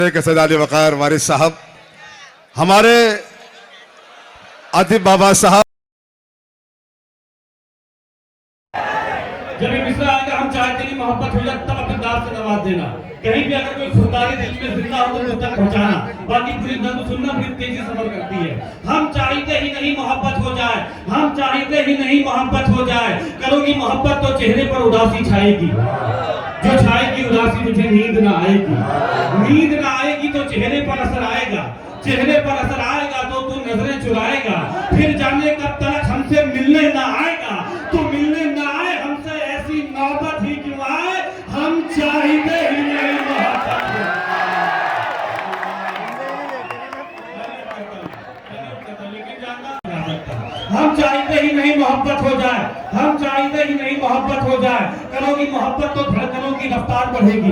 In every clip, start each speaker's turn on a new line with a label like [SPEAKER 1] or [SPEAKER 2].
[SPEAKER 1] सैयद वक़ार वारिस साहब, हमारे आतिफ बाबा साहब।
[SPEAKER 2] जब मिसरा आएगा हम चाहते हैं मोहब्बत हो जाए तब अपने दाद से नवाज देना। कहीं भी अगर कोई खुदारी दिल में जिंदा हो तो तक पहुंचाना, बाकी पूरी नज़्म सुनना फिर तेजी सफर करती है। हम चाहते ही नहीं मोहब्बत हो जाए, हम चाहते ही नहीं मोहब्बत हो जाए। करोगी मोहब्बत तो चेहरे पर उदासी छाएगी, जो छाएगी उदासी तुझे नींद ना आएगी, नींद ना आएगी तो चेहरे पर असर आएगा, चेहरे पर असर आएगा तो तू नजरें चुराएगा। फिर जाने कब तक हमसे मिलने ना आएगा, तो मिलने ना आए हमसे ऐसी नौबत ही क्यों आए। हम चाहते ही नहीं मोहब्बत हो, लेकिन जानना हम चाहते ही नहीं मोहब्बत हो जाए, हम चाहते ही नहीं मोहब्बत हो जाए। करोगी मोहब्बत तो धड़कनों की रफ्तार बढ़ेगी,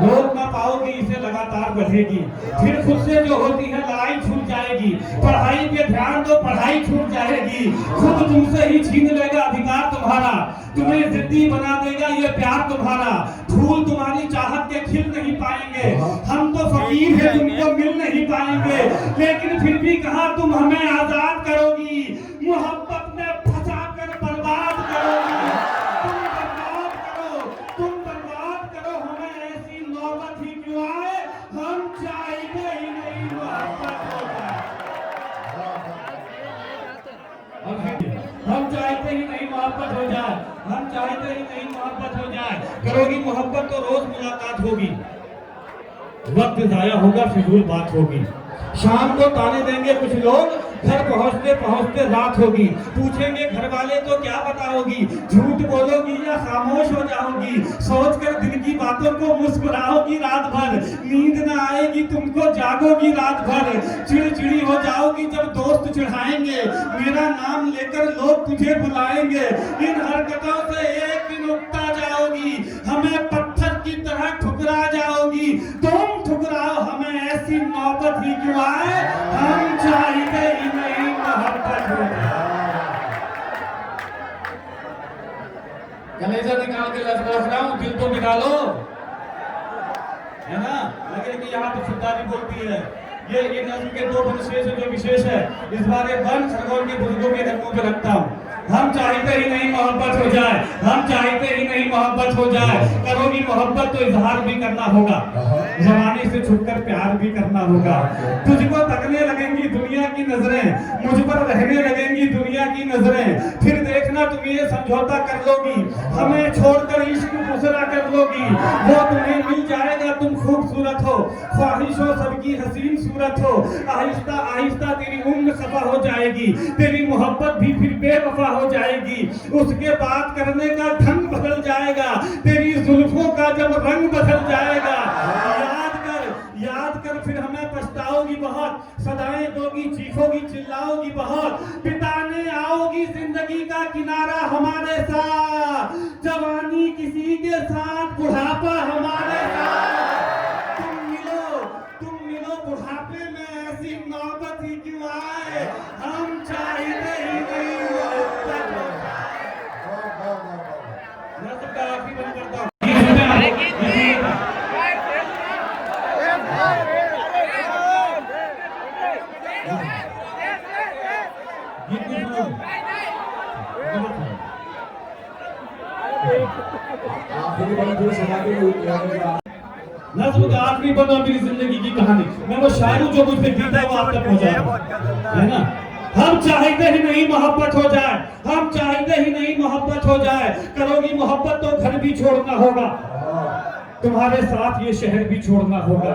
[SPEAKER 2] रोक ना पाओगी इसे लगातार बढ़ेगी। फिर खुद से जो होती है लड़ाई छूट जाएगी, पढ़ाई पे ध्यान दो पढ़ाई छूट जाएगी। खुद तुमसे ही छीन लेगा अधिकार तुम्हारा, तुम्हें जिद्दी बना देगा ये प्यार तुम्हारा। फूल तुम्हारी चाहत के खिल नहीं पाएंगे, हम तो फकीर हैं तुमको मिल नहीं पाएंगे। लेकिन फिर भी कहा तुम हमें आजाद करोगी, मोहब्बत में फंसा कर बर्बाद करोगी। तुम बर्बाद करो, तुम बर्बाद करो, हमें ऐसी नौबत ही क्यों आए। हम चाहते ही नहीं मोहब्बत हो जाए, हम चाहते ही नहीं मोहब्बत हो जाए, हम चाहते ही नहीं मोहब्बत हो जाए। करोगी मोहब्बत तो रोज मुलाकात होगी, वक्त जाया होगा फिजूल बात होगी। शाम को ताने देंगे कुछ लोग, घर पहुंचते पहुंचते रात होगी। पूछेंगे घर वाले तो क्या बताओगी, झूठ बोलोगी या खामोश हो जाओगी। सोचकर दिन की बातों को मुस्कुराओगी रात भर, नींद ना आएगी तुमको जागोगी रात भर। चिड़चिड़ी हो जाओगी जब दोस्त चिढ़ाएंगे, मेरा नाम लेकर लोग तुझे बुलाएंगे। इन हरकतों से एक दिन उगता जाओगी, हमें पत्थर की तरह ठुकरा जाओगी। तुम ठुकराओ हमें ऐसी नौबत ही क्यों आए। हम चाहते ही नहीं मोहब्बत हो जाए। कलेजा निकाल के लफ्ज रहा हूं, दिल तो निकालो, है ना। लगे कि यहाँ तो खुदारी बोलती है। ये नज़्म के दो विशेष है, जो विशेष है इस बार एक वन खरगोन के बुजुर्गों के घरों पे रखता हूँ। हम चाहते ही नहीं मोहब्बत हो जाए, हम चाहते ही नहीं मोहब्बत हो जाए। करोगी मोहब्बत तो इजहार भी करना होगा, जमाने से छुपकर प्यार भी करना होगा। तुझको तकने लगेंगी दुनिया की नजरें, मुझ पर रहने लगेंगी दुनिया की नजरें। फिर देखना तुम ये समझौता कर लोगी, हमें छोड़कर इश्क दूसरा कर लोगी। वो तुम्हें मिल जाएगा तुम खूबसूरत हो, ख्वाहिश हो सबकी हसीन सूरत हो। आहिस्ता आहिस्ता तेरी उम्र खफा हो जाएगी, तेरी मोहब्बत भी फिर बेवफा हो जाएगी। उसके बात करने का ढंग बदल जाएगा, तेरी जुल्फों का जब रंग बदल जाएगा। याद कर फिर हमें पछताओगी बहुत, सदाएं दोगी चीखोगी चिल्लाओगी बहुत। बिताने आओगी जिंदगी का किनारा हमारे साथ, जवानी किसी के साथ, बुढ़ापा हमारे साथ। तुम मिलो बुढ़ापे में ऐसी नौबत ही क्यों आए। हम चाहते ही नहीं मोहब्बत हो जाए। मैं सबका आखिरी बंद करता हूँ। नज़्म का आखिरी बंद मेरी जिंदगी की कहानी, मैं वो शायर हूँ जो मुझ पे गीता है वो आप तक पहुंचा है ना। हम चाहते ही नहीं मोहब्बत हो जाए, हम चाहते ही नहीं मोहब्बत हो जाए। करोगी मोहब्बत तो घर भी छोड़ना होगा, तुम्हारे साथ ये शहर भी छोड़ना होगा।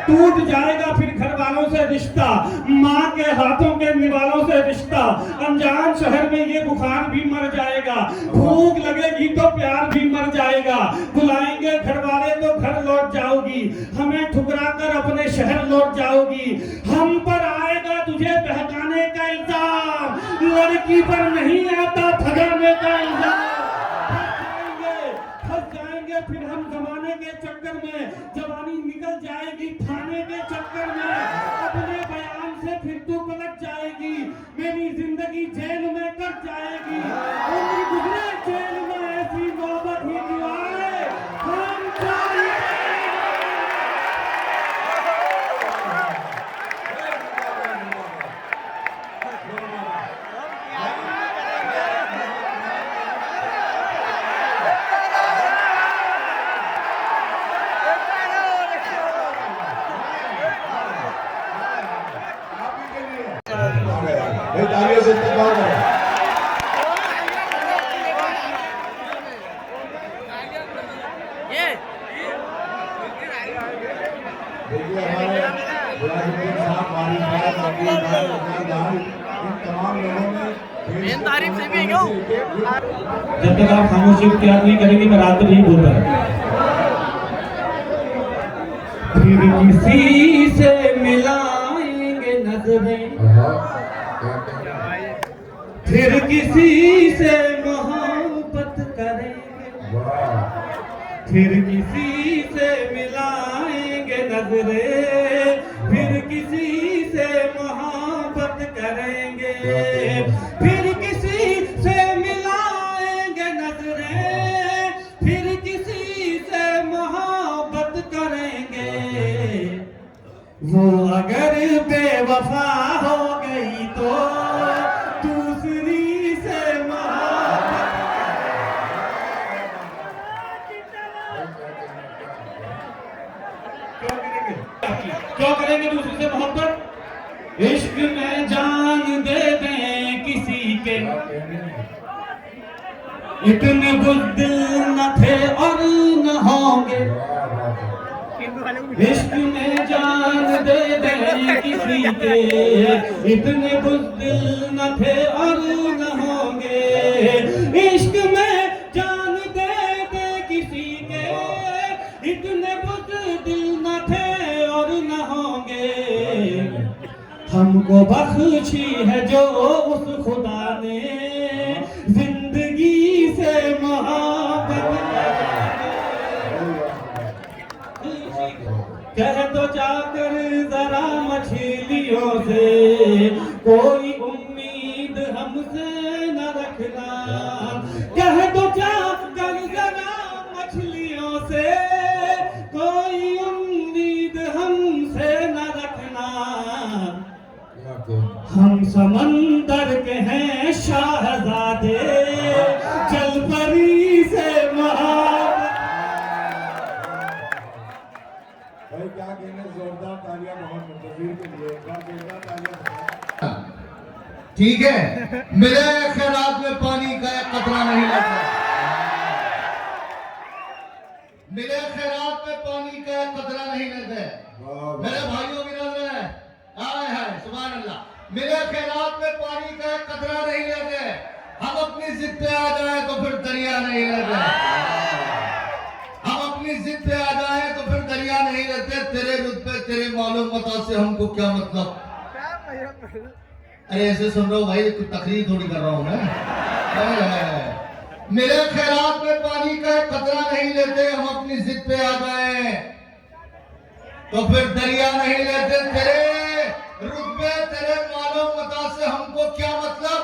[SPEAKER 2] टूट जाएगा फिर घर वालों से रिश्ता, माँ के हाथों के निवालों से रिश्ता। अनजान शहर में ये बुखार भी मर जाएगा, भूख लगेगी तो प्यार भी मर जाएगा। बुलाएंगे घर वाले तो घर लौट जाओगी, हमें ठुकरा कर अपने शहर लौट जाओगी। हम पर आएगा तुझे बहकाने का इल्जाम, लड़की पर नहीं आता भगाने का इल्जाम। फिर हम जमाने के चक्कर में, जवानी निकल जाएगी थाने के चक्कर में। अपने बयान से फिर तू पलट जाएगी, मेरी जिंदगी जेल में कट जाएगी। उम्र गुजरे जेल में ऐसी नौबत ही क्यों आए। हम चाहते
[SPEAKER 3] तालियों से इस्तकबाल करें। देखिए हमारे गुलाबुद्दीन साहब, वारिस भाई, मकबूल भाई, रमजान भाई, इन तमाम लोगों ने
[SPEAKER 4] मेन तारीफ से भी क्यों?
[SPEAKER 2] जब तक आप खामोशी इख्तियार नहीं करेंगे मैं रात में नहीं बोलता। फिर किसी से मिलाएंगे नजरें, फिर किसी से मोहब्बत करेंगे, फिर किसी से मिलाएंगे नजरें, फिर किसी से मोहब्बत करेंगे, फिर किसी से मिलाएंगे नजरें, फिर किसी से मोहब्बत करेंगे। वो अगर बेवफा हो गई तो दूसरी से मोहब्बत। क्यों करेंगे दूसरी से मोहब्बत? इश्क में जान दे दें किसी के, इतने बुज़दिल न थे और न होंगे। इश्क में जान दे दें किसी के, इतने बुज़दिल न थे और न होंगे। इश्क में जान दे दें किसी के, इतने बुज़दिल न थे और न होंगे। हमको बख्शी है जो उस खुदा ने जिंदगी से मोहब्बत। कह दो जाकर जरा मछलियों से, कोई उम्मीद हमसे न रखना। कह दो जाकर जरा मछलियों से, कोई उम्मीद हमसे न रखना। हम समंदर के हैं शाहजादे, जल परी से मोहब्बत।
[SPEAKER 3] भाई क्या कहने, जोरदार तालियां मोहम्मद मुंतजिर के लिए, एक बार जोरदार तालियां।
[SPEAKER 5] ठीक है, मेरे खैरात में पानी का एक कतरा नहीं लगता। मेरे खैरात में पानी का एक कतरा नहीं लगता। मेरे भाइयों की नजर है, आए हैं सुभान अल्लाह। मेरे खैरात में पानी का एक कतरा नहीं लगे। हम अपनी जिद पे आ जाए तो फिर दरिया नहीं लगे। हम अपनी जिद पे आ जाए तो फिर दरिया नहीं रहते। तेरे रुतबे तेरे मालूम मता से हमको क्या मतलब। अरे ऐसे सुन रहा हूँ भाई, कुछ तकरीर थोड़ी कर रहा हूँ मैं। मेरे खैरात में पानी का एक कतरा नहीं लेते। हम अपनी जिद पे आ जाए तो फिर दरिया नहीं लेते। तेरे रुतबे तेरे मालूम मता से हमको क्या मतलब।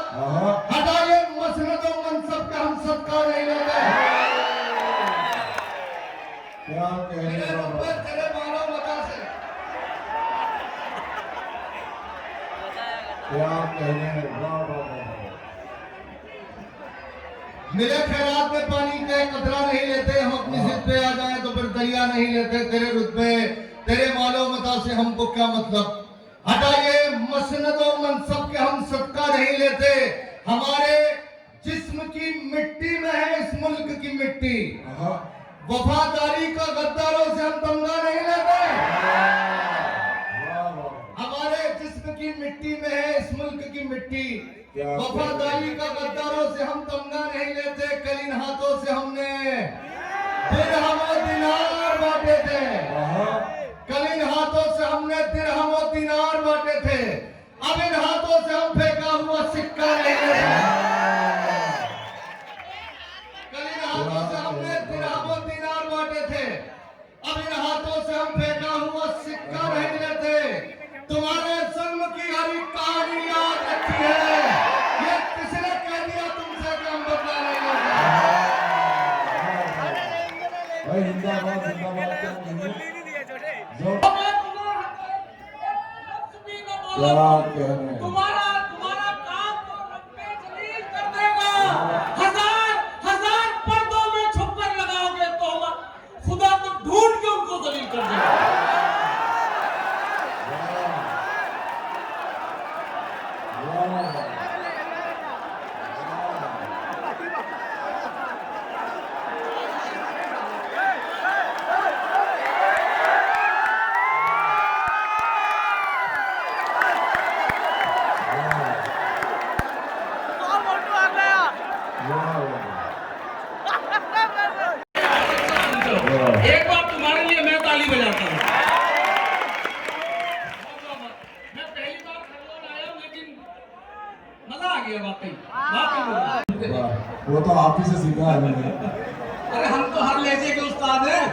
[SPEAKER 5] हटाइए मसनद और मनसब का हम सदका नहीं लेते।
[SPEAKER 3] क्या कहने,
[SPEAKER 5] तेरे रुतबे तेरे मालूम मता से।
[SPEAKER 3] क्या कहने, वाह वाह वाह।
[SPEAKER 5] मेरे खैरात में पानी का एक कतरा नहीं लेते। हम अपनी जिद पे आ जाए तो फिर दरिया नहीं लेते। तेरे रुतबे तेरे मालो मता से हमको क्या मतलब। हटाइए मसनद और मनसब के हम सदका नहीं लेते। हमारे जिस्म की मिट्टी में है इस मुल्क की मिट्टी। वफादारी का गद्दारों से हम पंगा नहीं लेते। हमारे जिस्म की मिट्टी में है इस मुल्क की मिट्टी। वफादारी का गद्दारों से हम पंगा नहीं लेते। कल इन हाथों से हमने दिरहम और दिनार बांटे थे। कल इन हाथों से हमने दिरहम और दिनार बांटे थे। अब इन हाथों से हम फेंका हुआ सिक्का नहीं लेते। कल इन हाथों से हमने दिरहम और दिनार बांटे थे। अब इन हाथों से हम फेंका हुआ सिक्का नहीं लेते। तुम्हारे जन्म की हर एक कहानी याद रखी है। ये किसने कह दिया तुमसे कि हम बदला नहीं लेते।
[SPEAKER 3] भाई जिंदाबाद जिंदाबाद। क्या कहने,
[SPEAKER 4] तुम्हारा काम तो रब्बे जलील कर देगा। हजार पर्दों में छुप कर लगाओगे तो खुदा को ढूंढ के उनको जलील कर देगा। है वाकई वाकई।
[SPEAKER 3] वो तो आप ही से सीखा है मैंने।
[SPEAKER 4] अरे हम तो हर लहजे के उस्ताद हैं।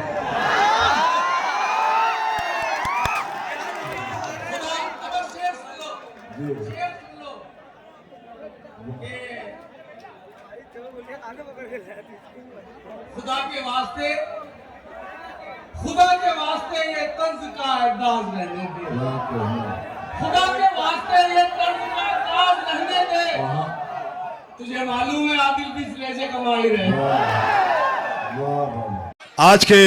[SPEAKER 4] खुदा अगर शेर सुन लो, शेर सुन लो कि खुदा के वास्ते ये तर्ज का अंदाज रहने दे, खुदा के वास्ते ये तर्ज का अंदाज रहने दे। तुझे मालूम है आदिल किस लहजे का माहिर है।
[SPEAKER 1] आज के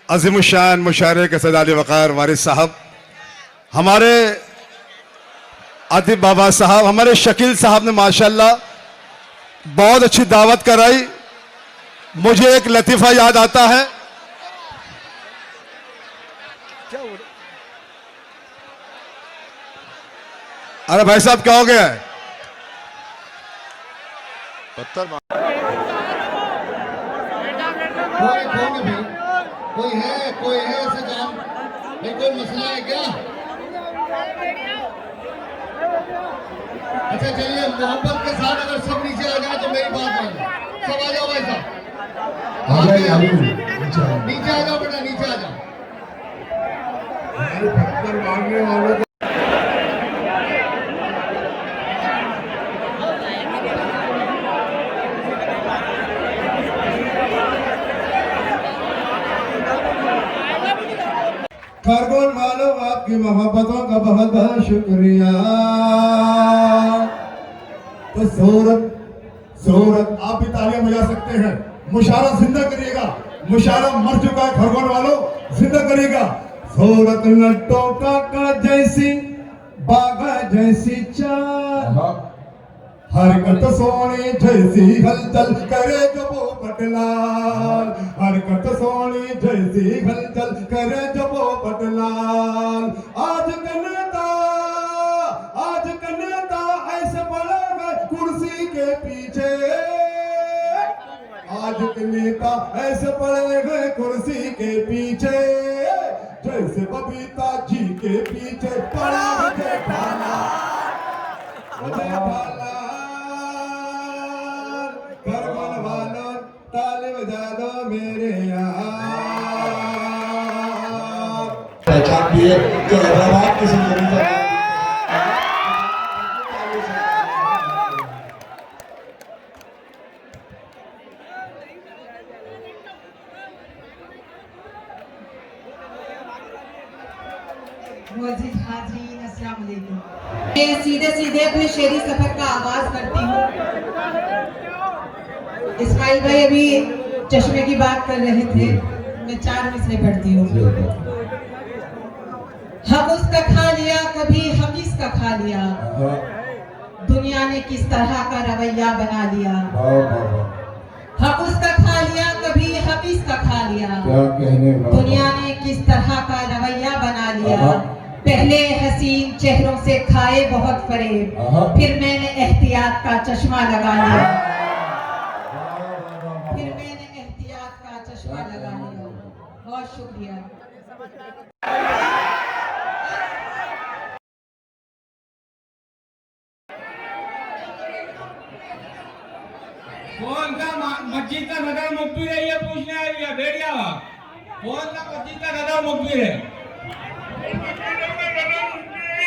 [SPEAKER 1] अज़ीमुश्शान मुशायरे के सदाली वक़ार वारिस साहब, हमारे आतिफ बाबा साहब, हमारे शकील साहब ने माशाल्लाह बहुत अच्छी दावत कराई। मुझे एक लतीफ़ा याद आता है। अरे भाई साहब क्या हो गया है?
[SPEAKER 5] कोई है ऐसे काम भाई, कोई मसला है क्या? अच्छा चलिए, मोहब्बत के साथ अगर सब नीचे आ जाए तो मेरी बात मानो। सब आ जाओ भाई साहब, नीचे आ जाओ बेटा, नीचे आ जाओ। मांगने वालों को
[SPEAKER 3] खरगोन वालों, आपकी मोहब्बतों का बहुत बहुत शुक्रिया। तो सूरत आप भी तालियां बजा सकते हैं। मुशारा जिंदा करिएगा, मुशारा मर चुका है खरगोन वालों, जिंदा करिएगा। सूरत लट्टों का जैसी बागा जैसी चाल, हरकत सोनी जैसी हलचल करे जो वो पटलाल, हरकत सोनी जैसी हलचल करे जो वो पटलाल। आज कनेता ऐसे पड़े गए कुर्सी के पीछे, आज कनेता ऐसे पड़े गए कुर्सी के पीछे, जैसे बबीता जी के पीछे पड़ा है जेठालाल। खरगोन वालों ताली बजा दो मेरे यार। पहचान भी है जो हैदराबाद की सुंदरी है।
[SPEAKER 6] मौजूद हाज़रीन, अस्सलाम वालेकुम। मैं सीधे अपने शेरी सफर का आगाज करती हूँ। इस्माइल भाई अभी चश्मे की बात कर रहे थे, मैं 4 मिसरे पढ़ती हूँ। हम उसका खा लिया, कभी हम इसका खा लिया, दुनिया ने किस तरह का रवैया बना लिया। हम उसका खा लिया, कभी हम इसका खा लिया, दुनिया ने किस तरह का रवैया बना लिया। पहले हसीन चेहरों से खाए बहुत फरेब, फिर मैंने एहतियात का चश्मा लगा लिया, बहुत शुक्रिया।
[SPEAKER 2] कौन सा मस्जिद का सदर मुफ्ती है ये पूछने आई है भेड़िया। कौन सा मस्जिद का सदर मुफ्ती है?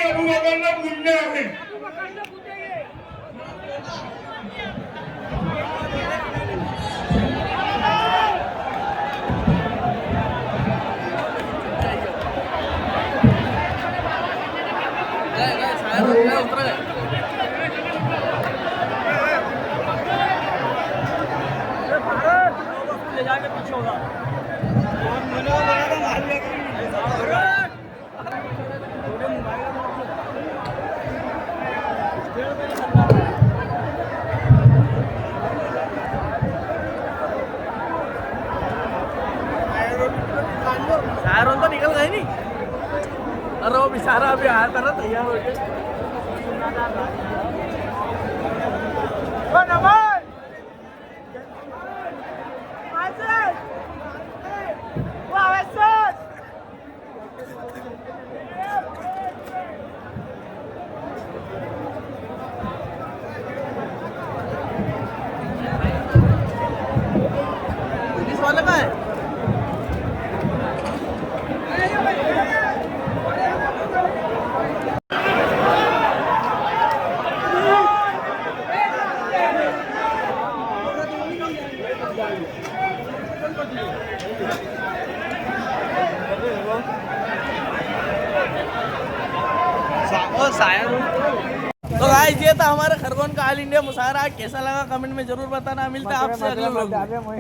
[SPEAKER 2] अबू बकर ने पूछने आई।
[SPEAKER 7] सायरन तो निकल गए नहीं। अरे वो बेचारा अभी आया था ना तैयार हो गया। तो गाइस ये था हमारे खरगोन का ऑल इंडिया मुशायरा। कैसा लगा कमेंट में जरूर बताना। मिलता है आपसे अगले व्लॉग में।